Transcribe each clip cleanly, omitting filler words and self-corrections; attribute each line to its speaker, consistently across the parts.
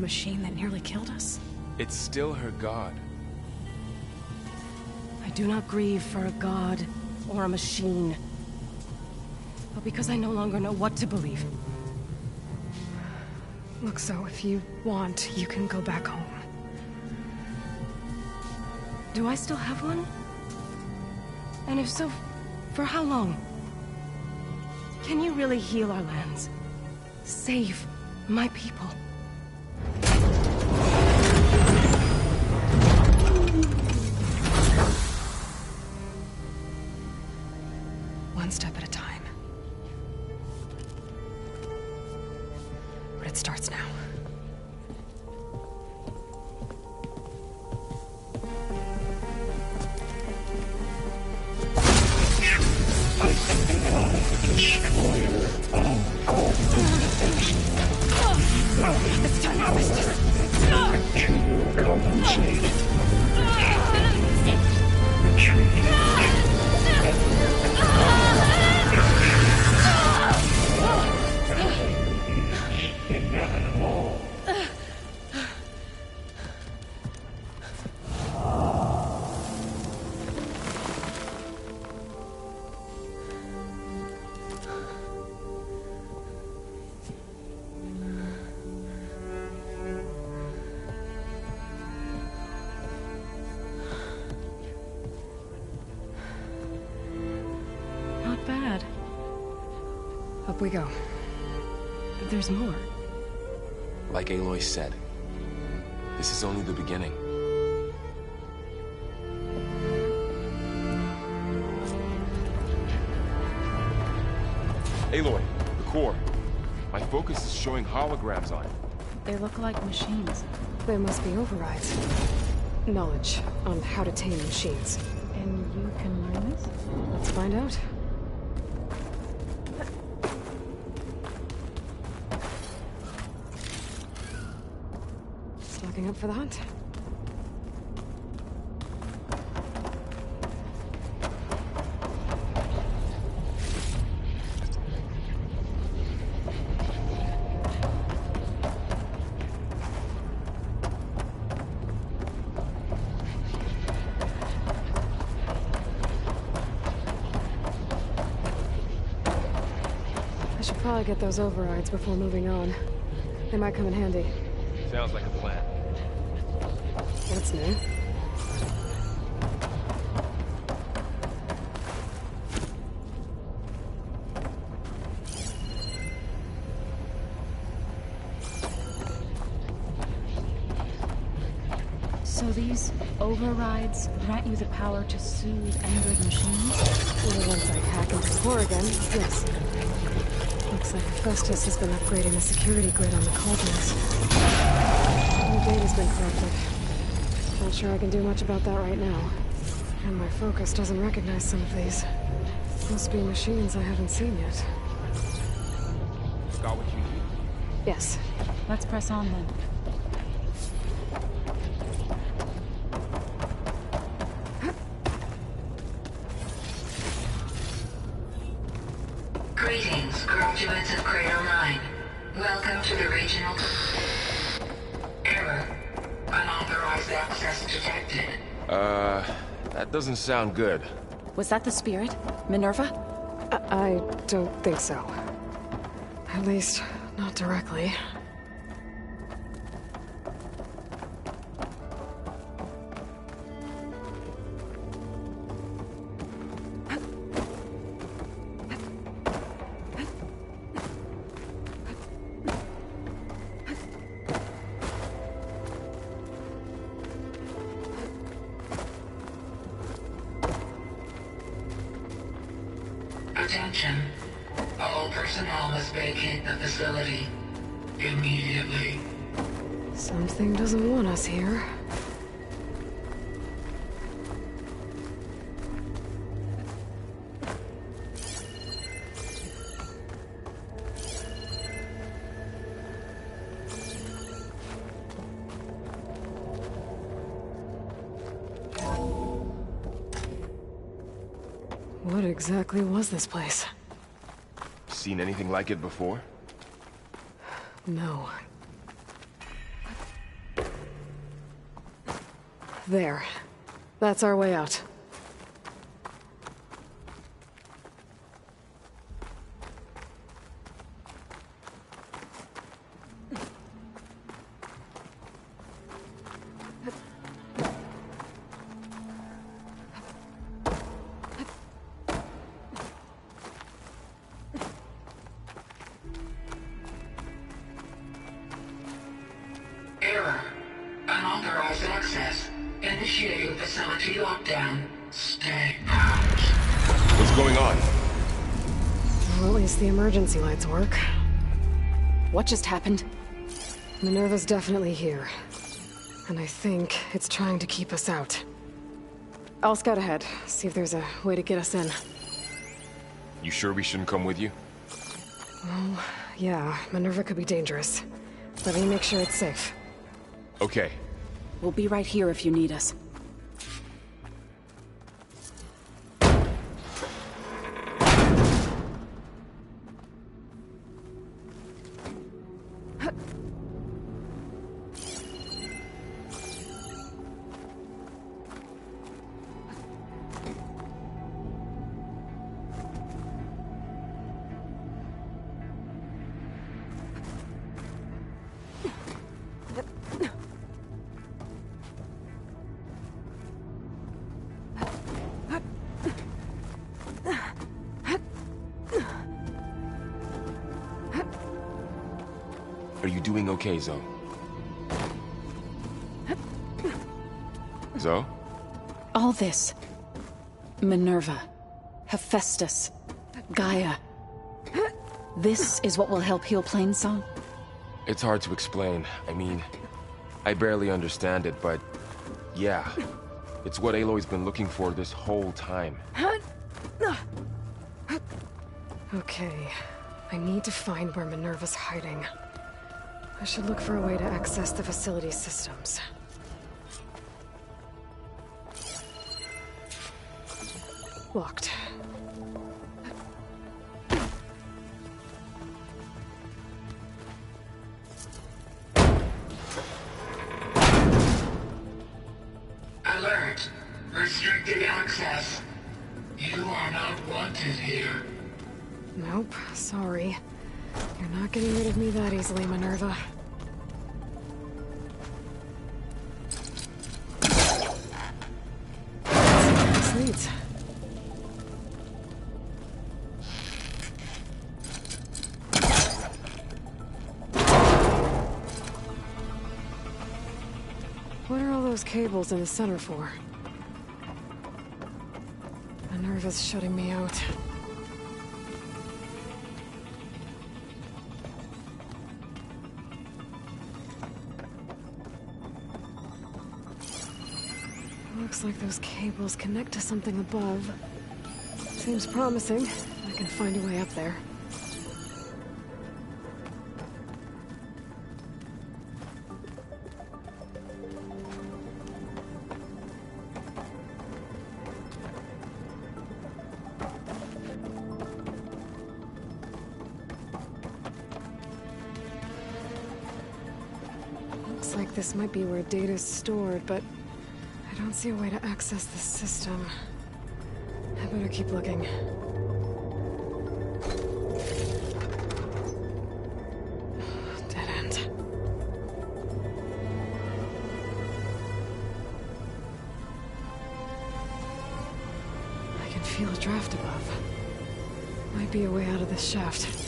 Speaker 1: machine that nearly killed us?
Speaker 2: It's still her god.
Speaker 3: I do not grieve for a god or a machine, but because I no longer know what to believe.
Speaker 4: Look, so if you want, you can go back home.
Speaker 3: Do I still have one? And if so, for how long? Can you really heal our lands? Save my people?
Speaker 4: One step at a time. But it starts now.
Speaker 3: It's time to harvest this.
Speaker 5: Compensate. Retreat.
Speaker 3: Not bad.
Speaker 4: Up we go.
Speaker 3: There's more.
Speaker 2: Like Aloy said, this is only the beginning. Aloy, the core. My focus is showing holograms on it.
Speaker 1: They look like machines.
Speaker 4: There must be overrides. Knowledge on how to tame machines.
Speaker 1: And you can learn this?
Speaker 4: Let's find out. Stocking up for the hunt. I should probably get those overrides before moving on. They might come in handy.
Speaker 2: Sounds like a plan.
Speaker 4: What's new?
Speaker 1: So these overrides grant you the power to soothe angered machines?
Speaker 4: Well, once I hack into the core again, yes. Looks like Festus has been upgrading the security grid on the cauldrons. The data's been corrupted. Not sure I can do much about that right now. And my focus doesn't recognize some of these. Must be machines I haven't seen yet.
Speaker 2: Got what you need?
Speaker 4: Yes.
Speaker 1: Let's press on then.
Speaker 6: Greetings, graduates of Cradle 9. Welcome to the regional... Error. Unauthorized access detected.
Speaker 2: That doesn't sound good.
Speaker 3: Was that the spirit? Minerva?
Speaker 4: I don't think so. At least, not directly.
Speaker 6: Attention. All personnel must vacate the facility immediately.
Speaker 4: Something doesn't want us here. What exactly was this place?
Speaker 2: Seen anything like it before?
Speaker 4: No. There. That's our way out.
Speaker 6: Error. Unauthorized access. Initiating facility lockdown. Stay out.
Speaker 2: What's going on?
Speaker 4: Well, at least the emergency lights work.
Speaker 1: What just happened?
Speaker 4: Minerva's definitely here. And I think it's trying to keep us out. I'll scout ahead, see if there's a way to get us in.
Speaker 2: You sure we shouldn't come with you?
Speaker 4: Well, yeah, Minerva could be dangerous. Let me make sure it's safe.
Speaker 2: Okay.
Speaker 1: We'll be right here if you need us.
Speaker 2: Are you doing okay, Zoe? Zoe?
Speaker 1: All this. Minerva. Hephaestus. Gaia. This is what will help heal Plainsong?
Speaker 2: It's hard to explain. I mean, I barely understand it, but yeah. It's what Aloy's been looking for this whole time.
Speaker 4: Okay. I need to find where Minerva's hiding. I should look for a way to access the facility systems. Locked.
Speaker 6: Alert. Restricted access. You are not wanted here.
Speaker 4: Nope, sorry. You're not getting rid of me that easily, Minerva. This leads. What are all those cables in the center for? Minerva's shutting me out. Looks like those cables connect to something above. Seems promising. I can find a way up there. Looks like this might be where data's stored, but I don't see a way to access the system. I better keep looking. Dead end. I can feel a draft above. Might be a way out of this shaft.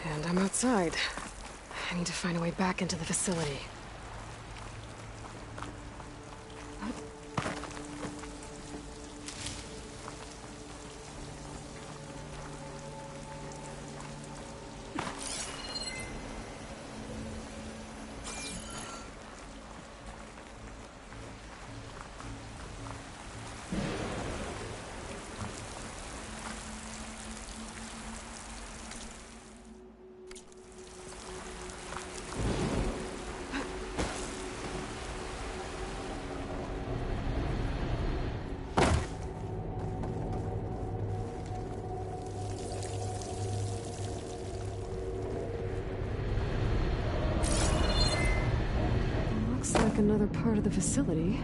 Speaker 4: And I'm outside. I need to find a way back into the facility. like another part of the facility.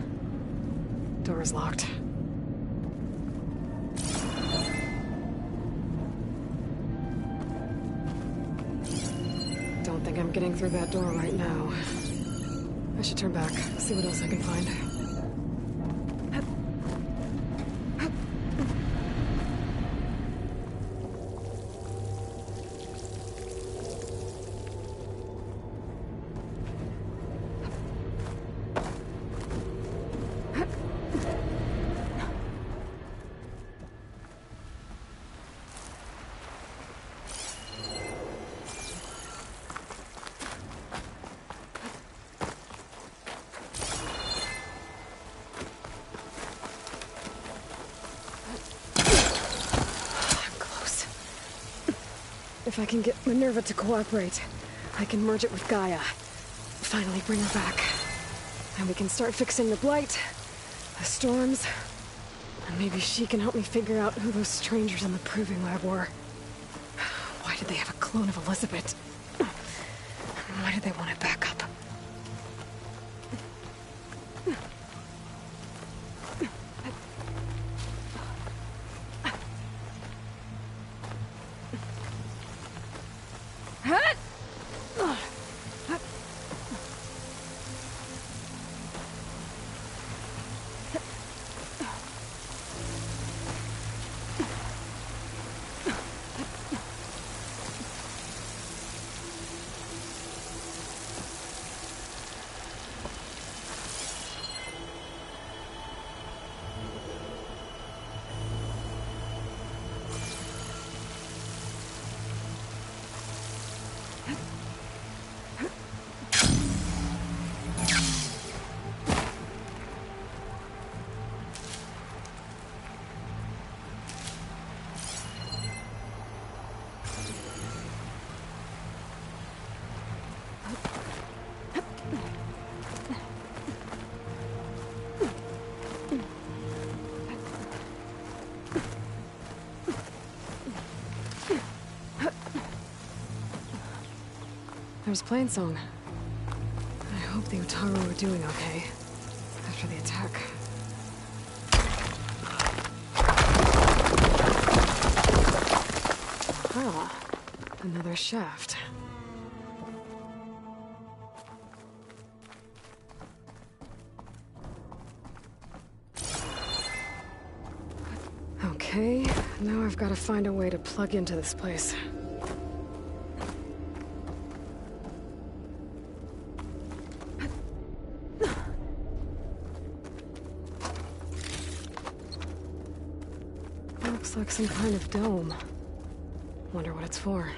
Speaker 4: Door is locked. Don't think I'm getting through that door right now. I should turn back, see what else I can find. If I can get Minerva to cooperate, I can merge it with Gaia. Finally bring her back. And we can start fixing the Blight, the storms, and maybe she can help me figure out who those strangers in the Proving Lab were. Why did they have a clone of Elizabeth? Why did they want it back up? There's Plainsong. I hope the Utaru are doing okay after the attack. Ah, another shaft. Okay, now I've got to find a way to plug into this place. Looks like some kind of dome. Wonder what it's for.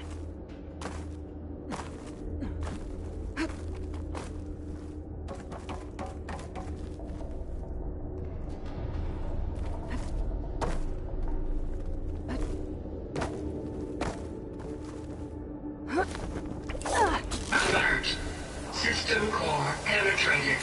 Speaker 6: Alert. System core penetrated.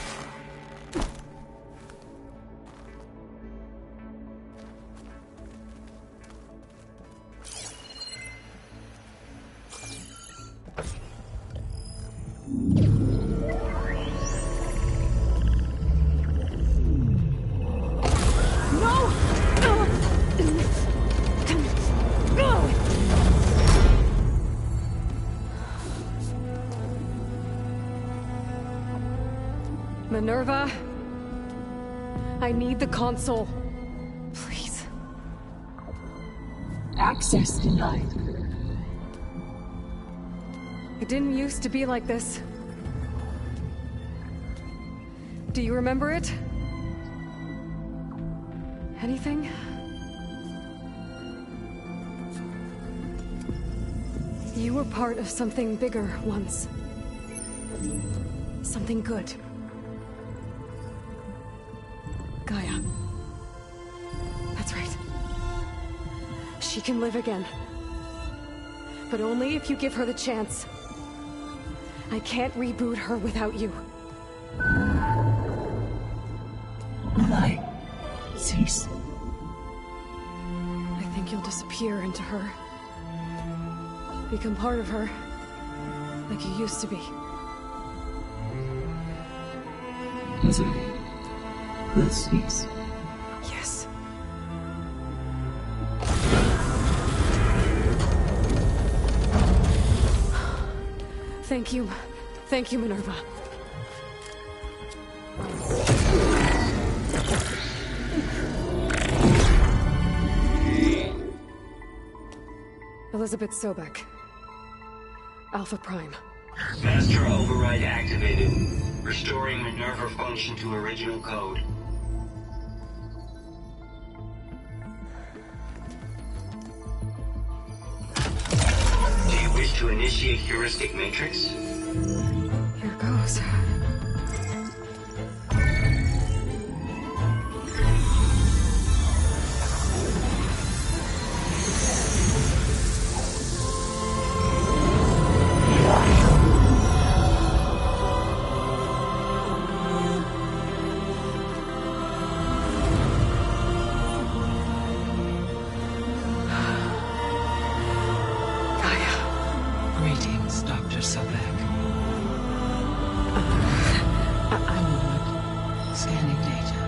Speaker 4: Minerva, I need the console. Please.
Speaker 5: Access denied.
Speaker 4: It didn't used to be like this. Do you remember it? Anything? You were part of something bigger once. Something good. Gaia. That's right. She can live again. But only if you give her the chance. I can't reboot her without you.
Speaker 5: Why? Cease.
Speaker 4: I think you'll disappear into her. Become part of her. Like you used to be.
Speaker 5: Misery. This is.
Speaker 4: Yes. Thank you. Thank you, Minerva. Elizabeth Sobek. Alpha Prime.
Speaker 7: Master override activated. Restoring Minerva function to original code. Do you wish to initiate heuristic matrix?
Speaker 4: Here goes.
Speaker 5: Greetings, Dr. Sobek. Scanning data.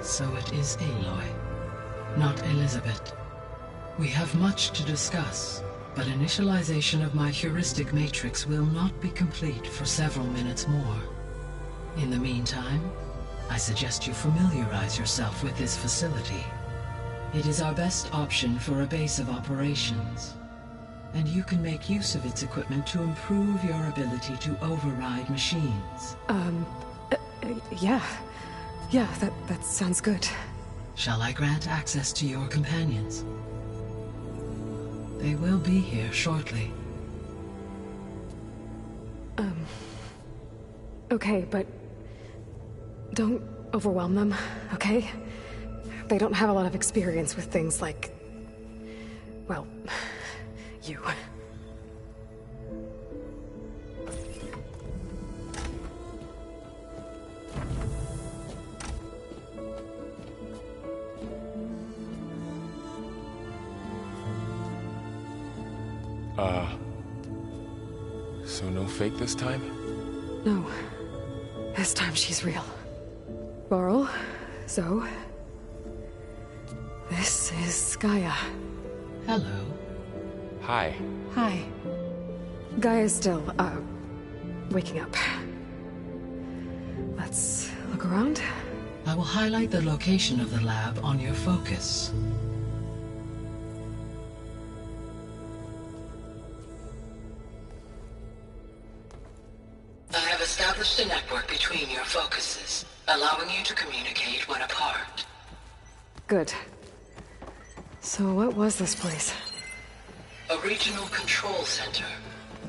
Speaker 5: So it is Aloy, not Elizabeth. We have much to discuss, but initialization of my heuristic matrix will not be complete for several minutes more. In the meantime, I suggest you familiarize yourself with this facility. It is our best option for a base of operations, and you can make use of its equipment to improve your ability to override machines.
Speaker 4: Yeah. Yeah, that sounds good.
Speaker 5: Shall I grant access to your companions? They will be here shortly.
Speaker 4: Okay, but don't overwhelm them, okay? They don't have a lot of experience with things like, well, you.
Speaker 2: So no fake this time?
Speaker 4: No. This time she's real. Laurel, Zoe. This is Gaia.
Speaker 5: Hello.
Speaker 2: Hi.
Speaker 1: Hi.
Speaker 4: Gaia's still, waking up. Let's look around.
Speaker 5: I will highlight the location of the lab on your focus. I have established a network between your focuses, allowing you to communicate when apart.
Speaker 4: Good. So what was this place?
Speaker 5: A regional control center,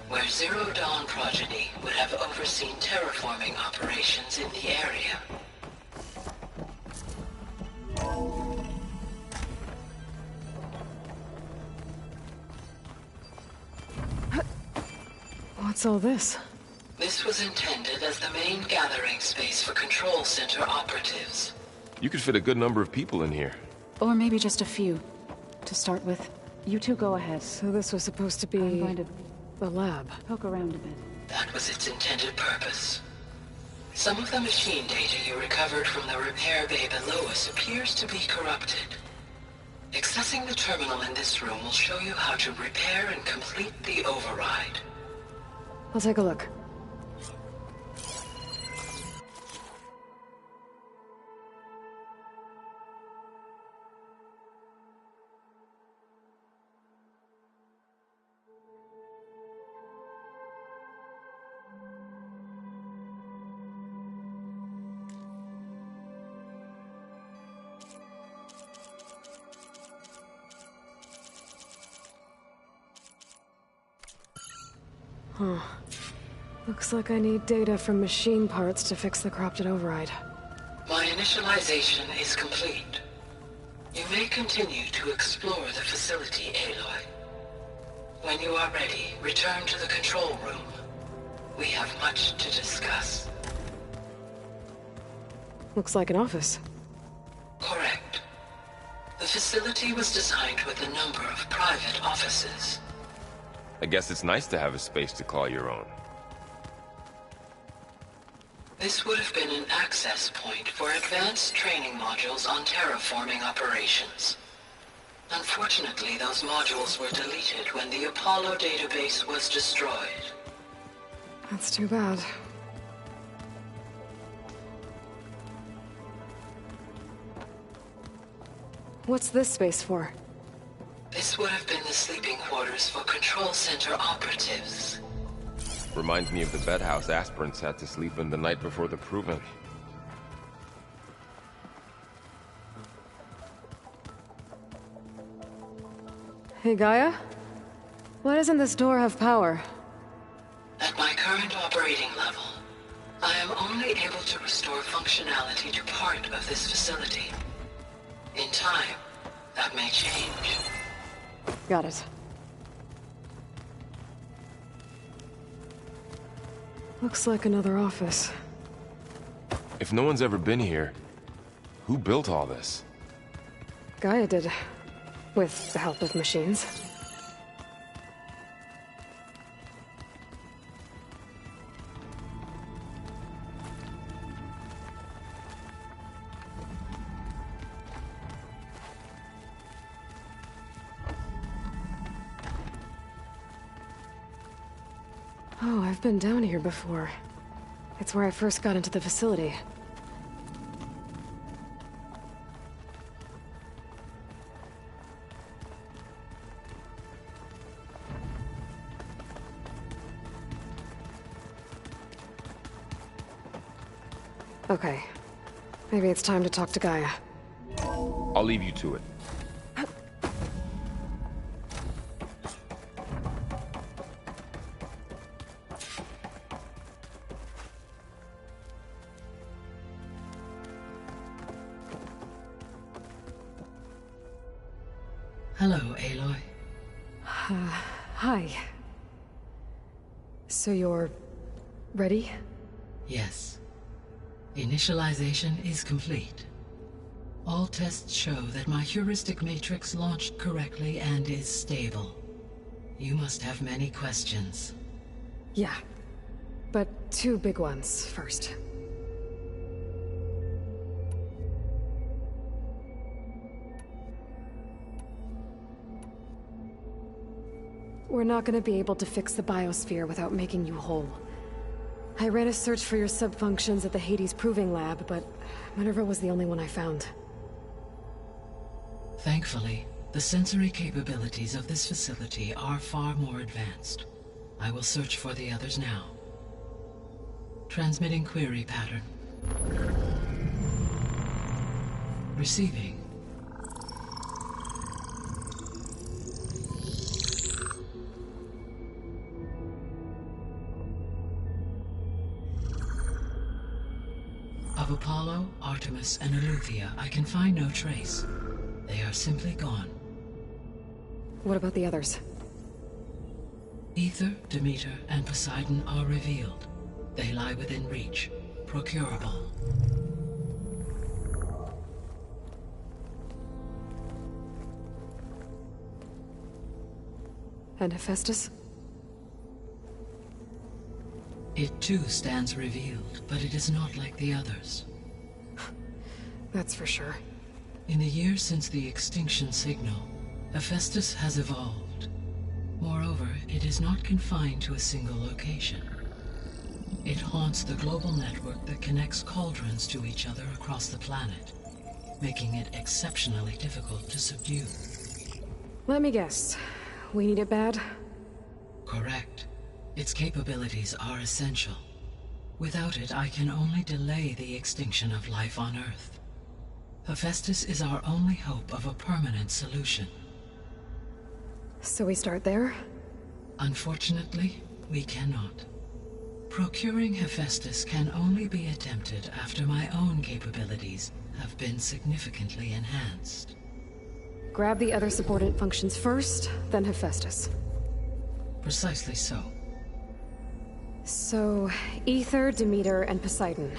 Speaker 5: where Zero Dawn progeny would have overseen terraforming operations in the area.
Speaker 4: What's all this?
Speaker 5: This was intended as the main gathering space for control center operatives.
Speaker 2: You could fit a good number of people in here.
Speaker 1: Or maybe just a few. To start with, you two go ahead.
Speaker 4: So this was supposed to be
Speaker 1: I'm going to
Speaker 4: the lab.
Speaker 1: poke around a bit.
Speaker 5: That was its intended purpose. Some of the machine data you recovered from the repair bay below us appears to be corrupted. Accessing the terminal in this room will show you how to repair and complete the override.
Speaker 4: I'll take a look. Huh. Looks like I need data from machine parts to fix the corrupted override.
Speaker 5: My initialization is complete. You may continue to explore the facility, Aloy. When you are ready, return to the control room. We have much to discuss.
Speaker 4: Looks like an office.
Speaker 5: Correct. The facility was designed with a number of private offices.
Speaker 2: I guess it's nice to have a space to call your own.
Speaker 5: This would have been an access point for advanced training modules on terraforming operations. Unfortunately, those modules were deleted when the Apollo database was destroyed.
Speaker 4: That's too bad. What's this space for?
Speaker 5: This would have been the sleeping quarters for Control Center operatives.
Speaker 2: Reminds me of the bedhouse aspirants had to sleep in the night before the proving.
Speaker 4: Hey, Gaia? Why doesn't this door have power?
Speaker 5: At my current operating level, I am only able to restore functionality to part of this facility. In time, that may change.
Speaker 4: Got it. Looks like another office.
Speaker 2: If no one's ever been here, who built all this?
Speaker 4: Gaia did. With the help of machines. Oh, I've been down here before. It's where I first got into the facility. Okay. Maybe it's time to talk to Gaia.
Speaker 2: I'll leave you to it.
Speaker 5: Hello, Aloy.
Speaker 4: Hi. So you're... ready?
Speaker 5: Yes. Initialization is complete. All tests show that my heuristic matrix launched correctly and is stable. You must have many questions.
Speaker 4: Yeah. But two big ones first. We're not gonna be able to fix the biosphere without making you whole. I ran a search for your sub-functions at the Hades Proving Lab, but Minerva was the only one I found.
Speaker 5: Thankfully, the sensory capabilities of this facility are far more advanced. I will search for the others now. Transmitting query pattern. Receiving. Of Apollo, Artemis, and Eleuthia, I can find no trace. They are simply gone.
Speaker 4: What about the others?
Speaker 5: Ether, Demeter, and Poseidon are revealed. They lie within reach, procurable.
Speaker 4: And Hephaestus?
Speaker 5: It too stands revealed, but it is not like the others.
Speaker 4: That's for sure.
Speaker 5: In the years since the extinction signal, Hephaestus has evolved. Moreover, it is not confined to a single location. It haunts the global network that connects cauldrons to each other across the planet, making it exceptionally difficult to subdue.
Speaker 4: Let me guess. We need it bad?
Speaker 5: Correct. Its capabilities are essential. Without it, I can only delay the extinction of life on Earth. Hephaestus is our only hope of a permanent solution.
Speaker 4: So we start there?
Speaker 5: Unfortunately, we cannot. Procuring Hephaestus can only be attempted after my own capabilities have been significantly enhanced.
Speaker 4: Grab the other subordinate functions first, then Hephaestus.
Speaker 5: Precisely so.
Speaker 4: So, Ether, Demeter, and Poseidon.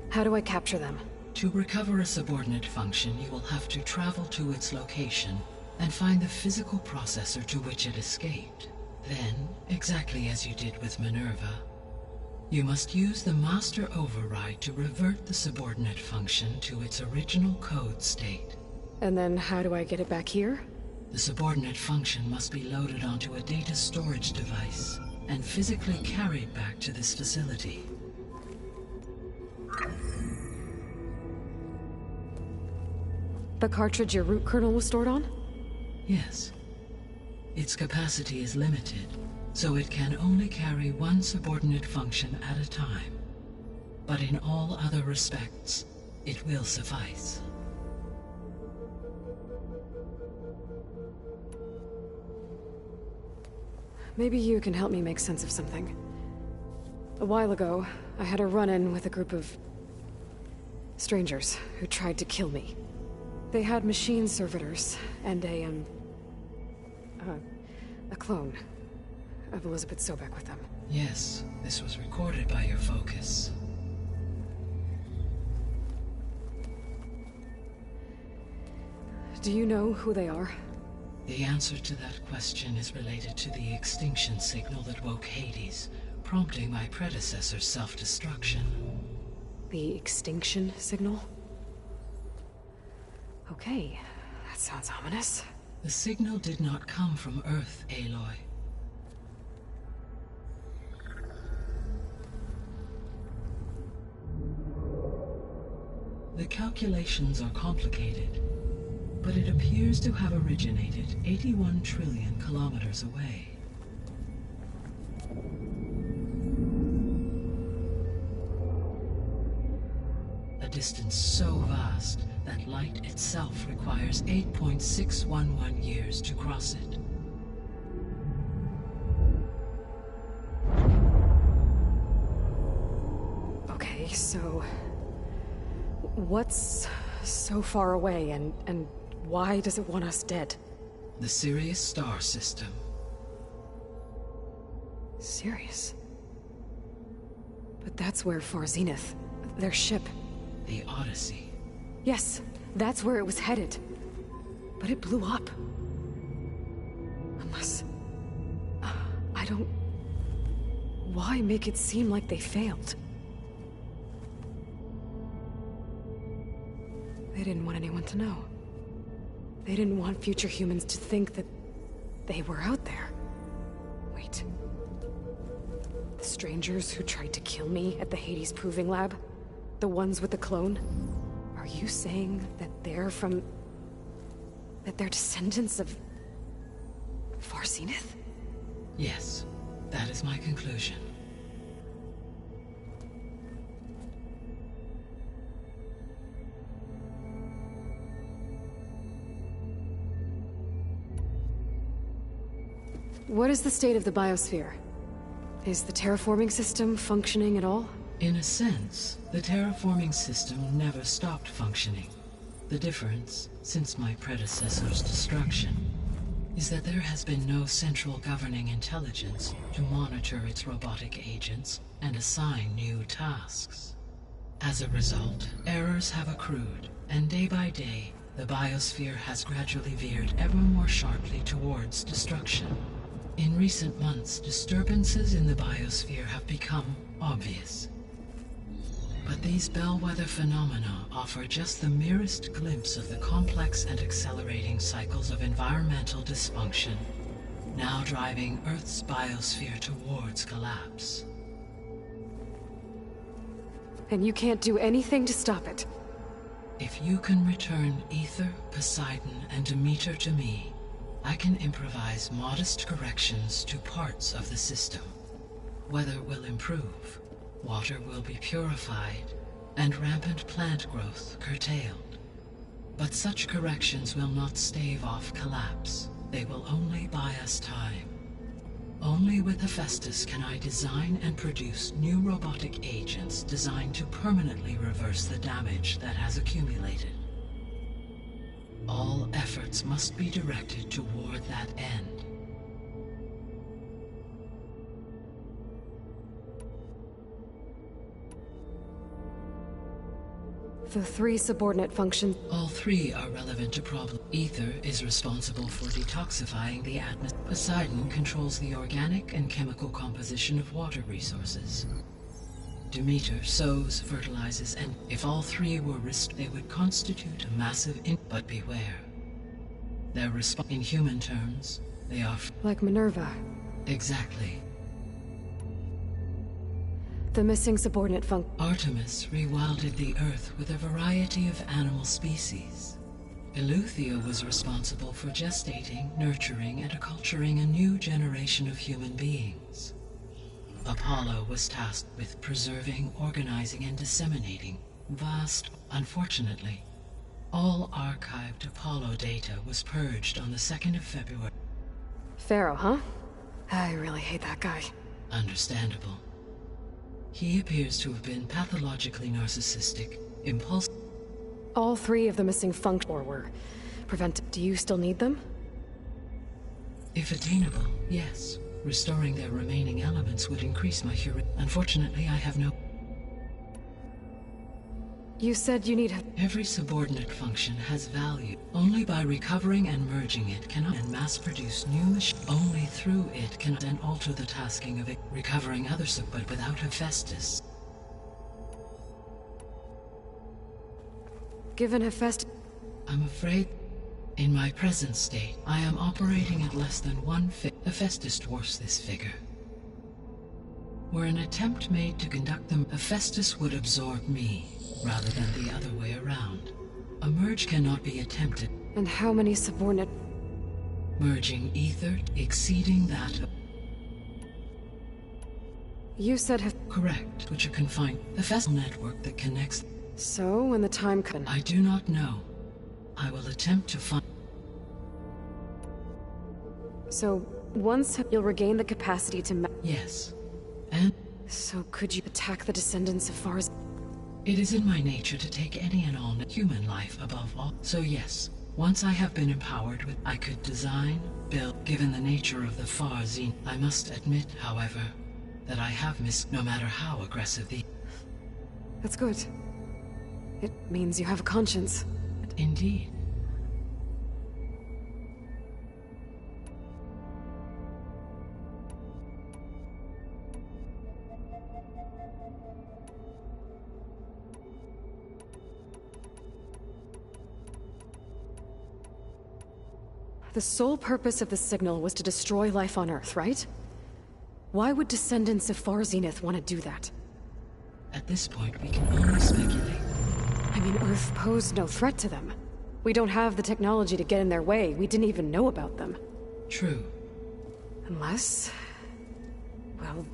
Speaker 4: How do I capture them?
Speaker 5: To recover a subordinate function, you will have to travel to its location and find the physical processor to which it escaped. Then, exactly as you did with Minerva, you must use the master override to revert the subordinate function to its original code state.
Speaker 4: And then how do I get it back here?
Speaker 5: The subordinate function must be loaded onto a data storage device and physically carried back to this facility.
Speaker 4: The cartridge your root kernel was stored on?
Speaker 5: Yes. Its capacity is limited, so it can only carry one subordinate function at a time. But in all other respects, it will suffice.
Speaker 4: Maybe you can help me make sense of something. A while ago, I had a run-in with a group of strangers who tried to kill me. They had machine servitors and a clone of Elizabeth Sobek with them.
Speaker 5: Yes, this was recorded by your focus.
Speaker 4: Do you know who they are?
Speaker 5: The answer to that question is related to the extinction signal that woke Hades, prompting my predecessor's self-destruction.
Speaker 4: The extinction signal? Okay, that sounds ominous.
Speaker 5: The signal did not come from Earth, Aloy. The calculations are complicated, but it appears to have originated 81 trillion kilometers away. A distance so vast that light itself requires 8.611 years to cross it.
Speaker 4: Okay, so what's so far away and why does it want us dead?
Speaker 5: The Sirius star system.
Speaker 4: Sirius? But that's where Far Zenith, their ship.
Speaker 5: The Odyssey.
Speaker 4: Yes, that's where it was headed. But it blew up. Unless... I don't... Why make it seem like they failed? They didn't want anyone to know. They didn't want future humans to think that they were out there. Wait. The strangers who tried to kill me at the Hades Proving Lab? The ones with the clone? Are you saying that they're from... that they're descendants of... Far Zenith?
Speaker 5: Yes, that is my conclusion.
Speaker 4: What is the state of the biosphere? Is the terraforming system functioning at all?
Speaker 5: In a sense, the terraforming system never stopped functioning. The difference, since my predecessor's destruction, is that there has been no central governing intelligence to monitor its robotic agents and assign new tasks. As a result, errors have accrued, and day by day, the biosphere has gradually veered ever more sharply towards destruction. In recent months, disturbances in the biosphere have become obvious. But these bellwether phenomena offer just the merest glimpse of the complex and accelerating cycles of environmental dysfunction, now driving Earth's biosphere towards collapse.
Speaker 4: And you can't do anything to stop it?
Speaker 5: If you can return Ether, Poseidon, and Demeter to me, I can improvise modest corrections to parts of the system. Weather will improve, water will be purified, and rampant plant growth curtailed. But such corrections will not stave off collapse. They will only buy us time. Only with Hephaestus can I design and produce new robotic agents designed to permanently reverse the damage that has accumulated. All efforts must be directed toward that end.
Speaker 4: The 3 subordinate functions.
Speaker 5: All 3 are relevant to problem. Ether is responsible for detoxifying the atmosphere. Poseidon controls the organic and chemical composition of water resources. Demeter sows, fertilizes, and if all 3 were restored, they would constitute a massive but beware. Their response, in human terms, they are
Speaker 4: Like Minerva.
Speaker 5: exactly.
Speaker 4: The missing subordinate function.
Speaker 5: Artemis rewilded the Earth with a variety of animal species. Eleuthia was responsible for gestating, nurturing, and acculturating a new generation of human beings. Apollo was tasked with preserving, organizing, and disseminating vast. Unfortunately, all archived Apollo data was purged on the 2nd of February.
Speaker 4: Pharaoh, huh? I really hate that guy.
Speaker 5: Understandable. He appears to have been pathologically narcissistic, impulsive.
Speaker 4: All 3 of the missing functions were prevented. Do you still need them?
Speaker 5: If attainable, yes. Restoring their remaining elements would increase my heuristic. Unfortunately, I have no.
Speaker 4: You said you need.
Speaker 5: Every subordinate function has value. Only by recovering and merging it can and mass-produce new machines. Only through it can then alter the tasking of it, recovering other but without Hephaestus.
Speaker 4: Given Hephaestus.
Speaker 5: I'm afraid, in my present state, I am operating at less than 1/5. Hephaestus dwarfs this figure. Were an attempt made to conduct them, Hephaestus would absorb me, rather than the other way around. A merge cannot be attempted.
Speaker 4: And how many subordinate.
Speaker 5: Merging ether exceeding that of.
Speaker 4: You said
Speaker 5: Correct, which are confined. The vessel network that connects.
Speaker 4: So, when the time comes.
Speaker 5: I do not know. I will attempt to find.
Speaker 4: So, once you'll regain the capacity to.
Speaker 5: Yes. And.
Speaker 4: So, could you attack the descendants of Fars?
Speaker 5: It is in my nature to take any and all human life above all. So yes, once I have been empowered with, I could design, build, given the nature of the Farzine. I must admit, however, that I have no matter how aggressive the.
Speaker 4: That's good. It means you have a conscience.
Speaker 5: Indeed.
Speaker 4: The sole purpose of the signal was to destroy life on Earth, right? Why would descendants of Far Zenith want to do that?
Speaker 5: At this point, we can only speculate.
Speaker 4: I mean, Earth posed no threat to them. We don't have the technology to get in their way. We didn't even know about them.
Speaker 5: True.
Speaker 4: Unless... well...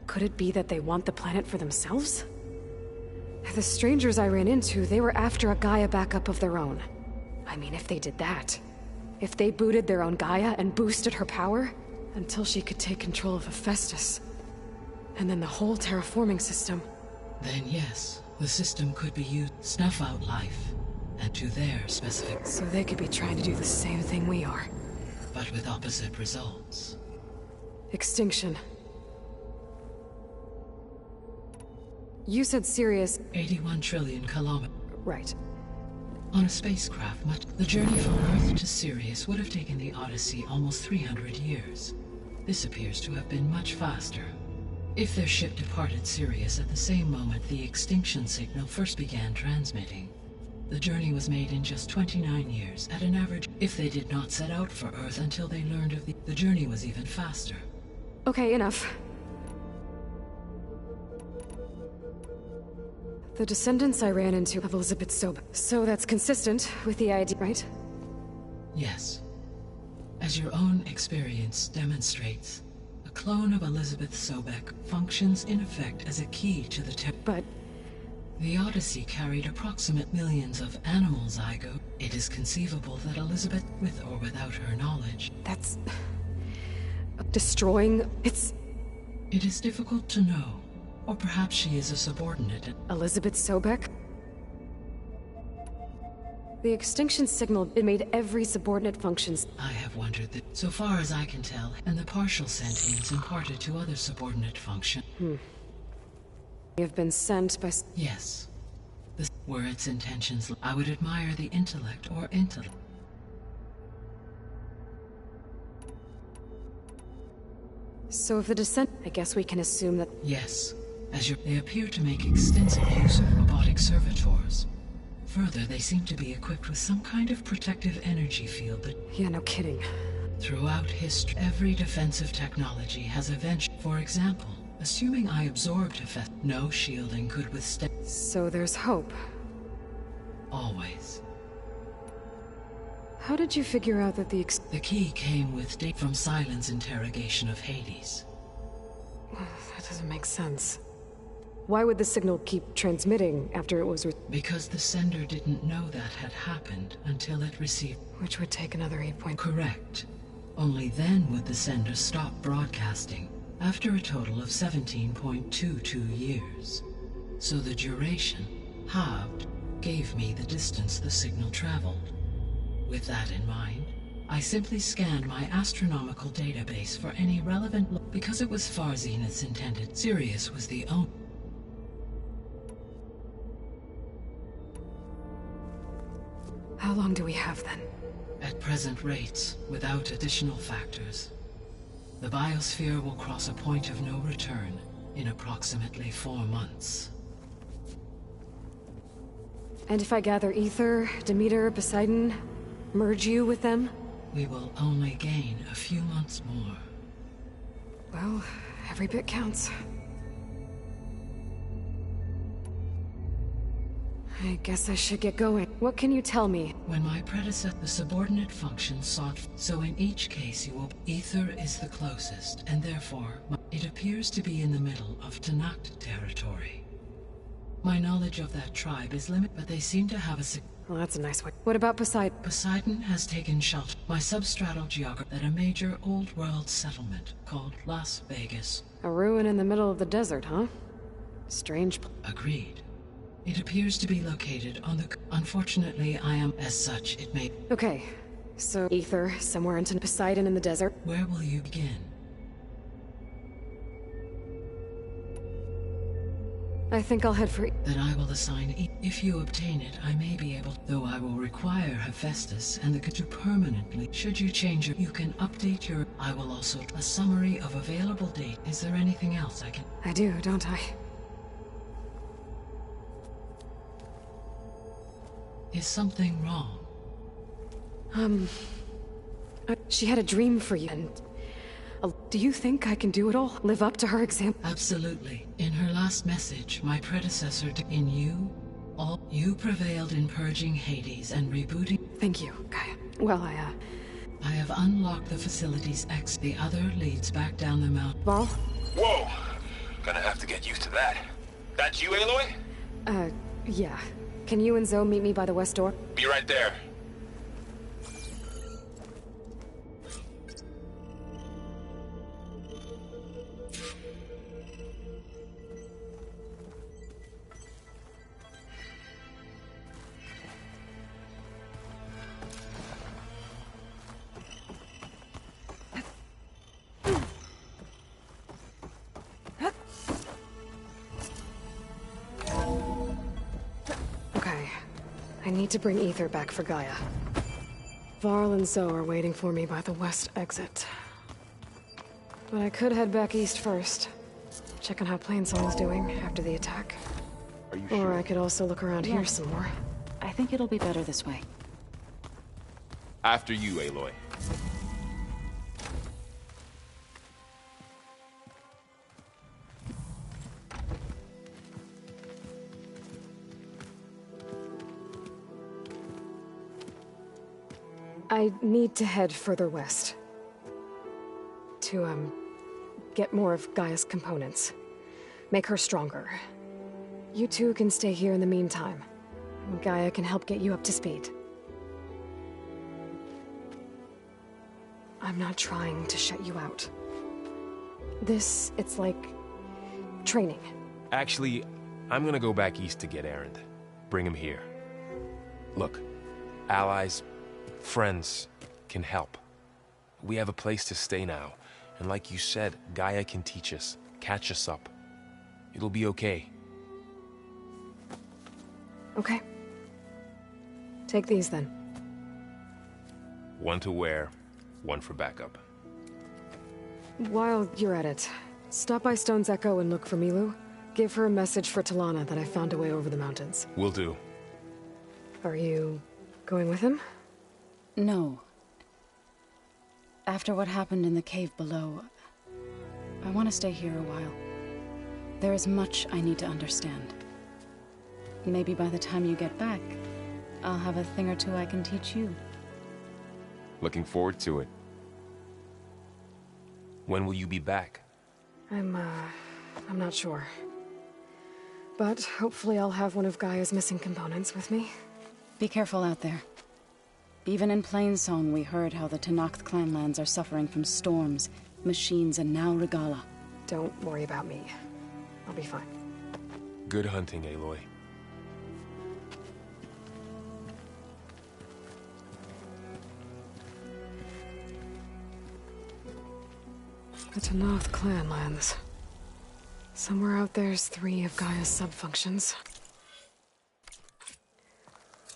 Speaker 4: could it be that they want the planet for themselves? The strangers I ran into, they were after a Gaia backup of their own. I mean, if they did that... if they booted their own Gaia and boosted her power... until she could take control of Hephaestus... and then the whole terraforming system...
Speaker 5: Then yes, the system could be used to snuff out life, and to their specific...
Speaker 4: So they could be trying to do the same thing we are.
Speaker 5: But with opposite results.
Speaker 4: Extinction. You said Sirius...
Speaker 5: 81 trillion kilometers.
Speaker 4: Right.
Speaker 5: On a spacecraft, the journey from Earth to Sirius would have taken the Odyssey almost 300 years. This appears to have been much faster. If their ship departed Sirius at the same moment the extinction signal first began transmitting, the journey was made in just 29 years, at an average. If they did not set out for Earth until they learned of the journey was even faster.
Speaker 4: Okay, enough. The descendants I ran into of Elizabeth Sobe. So that's consistent with the idea, right?
Speaker 5: Yes. As your own experience demonstrates, a clone of Elizabeth Sobek functions in effect as a key to the
Speaker 4: But...
Speaker 5: the Odyssey carried approximate millions of animal zygote. It is conceivable that Elizabeth, with or without her knowledge...
Speaker 4: that's... destroying... it's...
Speaker 5: It is difficult to know. Or perhaps she is a subordinate.
Speaker 4: Elizabeth Sobek? The extinction signal, it made every subordinate functions.
Speaker 5: I have wondered that, so far as I can tell, and the partial sentience imparted to other subordinate function.
Speaker 4: They have been sent by...
Speaker 5: Yes. were its intentions. I would admire the intellect or intellect.
Speaker 4: So if the descent, I guess we can assume that...
Speaker 5: Yes, they appear to make extensive use of robotic servitors. Further, they seem to be equipped with some kind of protective energy field that...
Speaker 4: Yeah, no kidding.
Speaker 5: Throughout history, every defensive technology has eventually... For example, assuming I absorbed Hephaestus, no shielding could withstand...
Speaker 4: So there's hope.
Speaker 5: Always.
Speaker 4: How did you figure out that the
Speaker 5: key came with data from Silent's interrogation of Hades.
Speaker 4: That doesn't make sense. Why would the signal keep transmitting after it was
Speaker 5: Because the sender didn't know that had happened until it received...
Speaker 4: Which would take another 8 points.
Speaker 5: Correct. Only then would the sender stop broadcasting, after a total of 17.22 years. So the duration, halved, gave me the distance the signal traveled. With that in mind, I simply scanned my astronomical database for any relevant... Because it was Far Zenith's intended, Sirius was the only...
Speaker 4: How long do we have then?
Speaker 5: At present rates, without additional factors, the biosphere will cross a point of no return in approximately 4 months.
Speaker 4: And if I gather Ether, Demeter, Poseidon, merge you with them?
Speaker 5: We will only gain a few months more.
Speaker 4: Well, every bit counts. I guess I should get going. What can you tell me?
Speaker 5: When my predecessor, the subordinate function sought... So in each case you will... Ether is the closest, and therefore, it appears to be in the middle of Tanakh territory. My knowledge of that tribe is limited, but they seem to have a...
Speaker 4: Well, that's a nice one. What about Poseidon?
Speaker 5: Poseidon has taken shelter. My substratal geography at a major old world settlement called Las Vegas.
Speaker 4: A ruin in the middle of the desert, huh? Strange.
Speaker 5: Agreed. It appears to be located on the... Unfortunately, I am... As such, it may...
Speaker 4: Okay. So, Ether, somewhere into Poseidon in the desert.
Speaker 5: Where will you begin?
Speaker 4: I think I'll head for...
Speaker 5: Then I will assign... If you obtain it, I may be able... Though I will require Hephaestus and the... To permanently... Should you change your... You can update your... I will also... A summary of available date. Is there anything else I can...
Speaker 4: I do, don't I?
Speaker 5: Is something wrong?
Speaker 4: She had a dream for you, and... do you think I can do it all? Live up to her example?
Speaker 5: Absolutely. In her last message, my predecessor in you, you prevailed in purging Hades and rebooting...
Speaker 4: Thank you, Gaia. Well,
Speaker 5: I have unlocked the facility's The other leads back down the mountain.
Speaker 4: Ball?
Speaker 2: Whoa! Gonna have to get used to that. That's you, Aloy?
Speaker 4: Yeah. Can you and Zoe meet me by the west door?
Speaker 2: Be right there.
Speaker 4: I need to bring Ether back for Gaia. Varl and Zoe are waiting for me by the west exit. But I could head back east first. Check on how Plainsong's doing after the attack.
Speaker 2: Are you
Speaker 4: Or
Speaker 2: sure?
Speaker 4: I could also look around here some more.
Speaker 1: I think it'll be better this way.
Speaker 2: After you, Aloy.
Speaker 4: I need to head further west. To, get more of Gaia's components. Make her stronger. You two can stay here in the meantime. Gaia can help get you up to speed. I'm not trying to shut you out. It's like... training.
Speaker 2: Actually, I'm gonna go back east to get Erend. Bring him here. Look, allies, friends can help. We have a place to stay now, and like you said, Gaia can teach us, catch us up. It'll be okay.
Speaker 4: Okay. Take these then.
Speaker 2: One to wear, one for backup.
Speaker 4: While you're at it, stop by Stone's Echo and look for Milu. Give her a message for Talana that I found a way over the mountains.
Speaker 2: Will do.
Speaker 4: Are you going with him?
Speaker 1: No. After what happened in the cave below, I want to stay here a while. There is much I need to understand. Maybe by the time you get back, I'll have a thing or two I can teach you.
Speaker 2: Looking forward to it. When will you be back?
Speaker 4: I'm not sure. But hopefully I'll have one of Gaia's missing components with me.
Speaker 1: Be careful out there. Even in Plainsong, we heard how the Tenakth clanlands are suffering from storms, machines, and now Regala.
Speaker 4: Don't worry about me. I'll be fine.
Speaker 2: Good hunting, Aloy.
Speaker 4: The Tenakth clanlands. Somewhere out there's 3 of Gaia's sub-functions.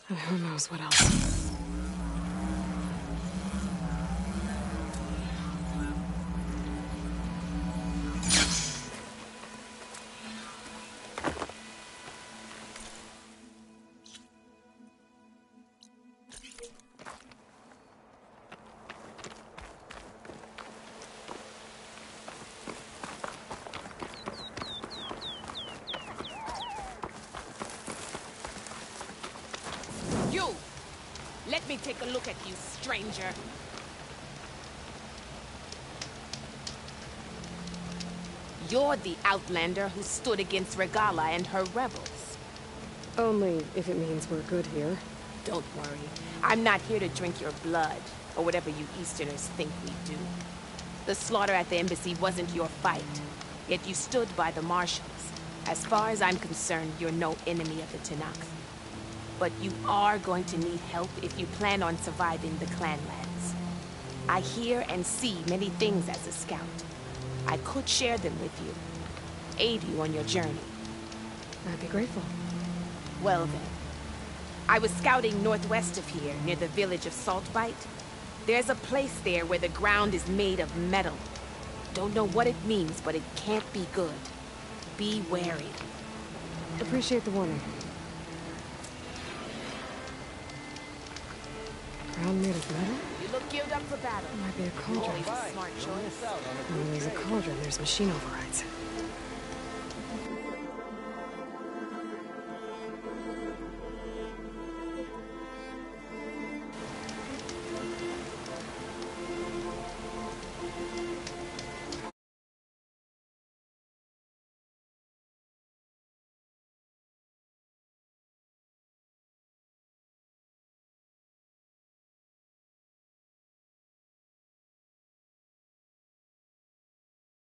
Speaker 4: And who knows what else.
Speaker 8: Let me take a look at you, stranger. You're the outlander who stood against Regala and her rebels.
Speaker 4: Only if it means we're good here.
Speaker 8: Don't worry. I'm not here to drink your blood, or whatever you Easterners think we do. The slaughter at the embassy wasn't your fight, yet you stood by the marshals. As far as I'm concerned, you're no enemy of the Tenakth. But you are going to need help if you plan on surviving the clanlands. I hear and see many things as a scout. I could share them with you, aid you on your journey.
Speaker 4: I'd be grateful.
Speaker 8: Well then, I was scouting northwest of here, near the village of Saltbite. There's a place there where the ground is made of metal. Don't know what it means, but it can't be good. Be wary.
Speaker 4: Appreciate the warning. Ground made of metal?
Speaker 8: You look geared up for battle.
Speaker 4: Might be a cauldron.
Speaker 8: Always a smart choice.
Speaker 4: When there's a cauldron, there's machine overrides.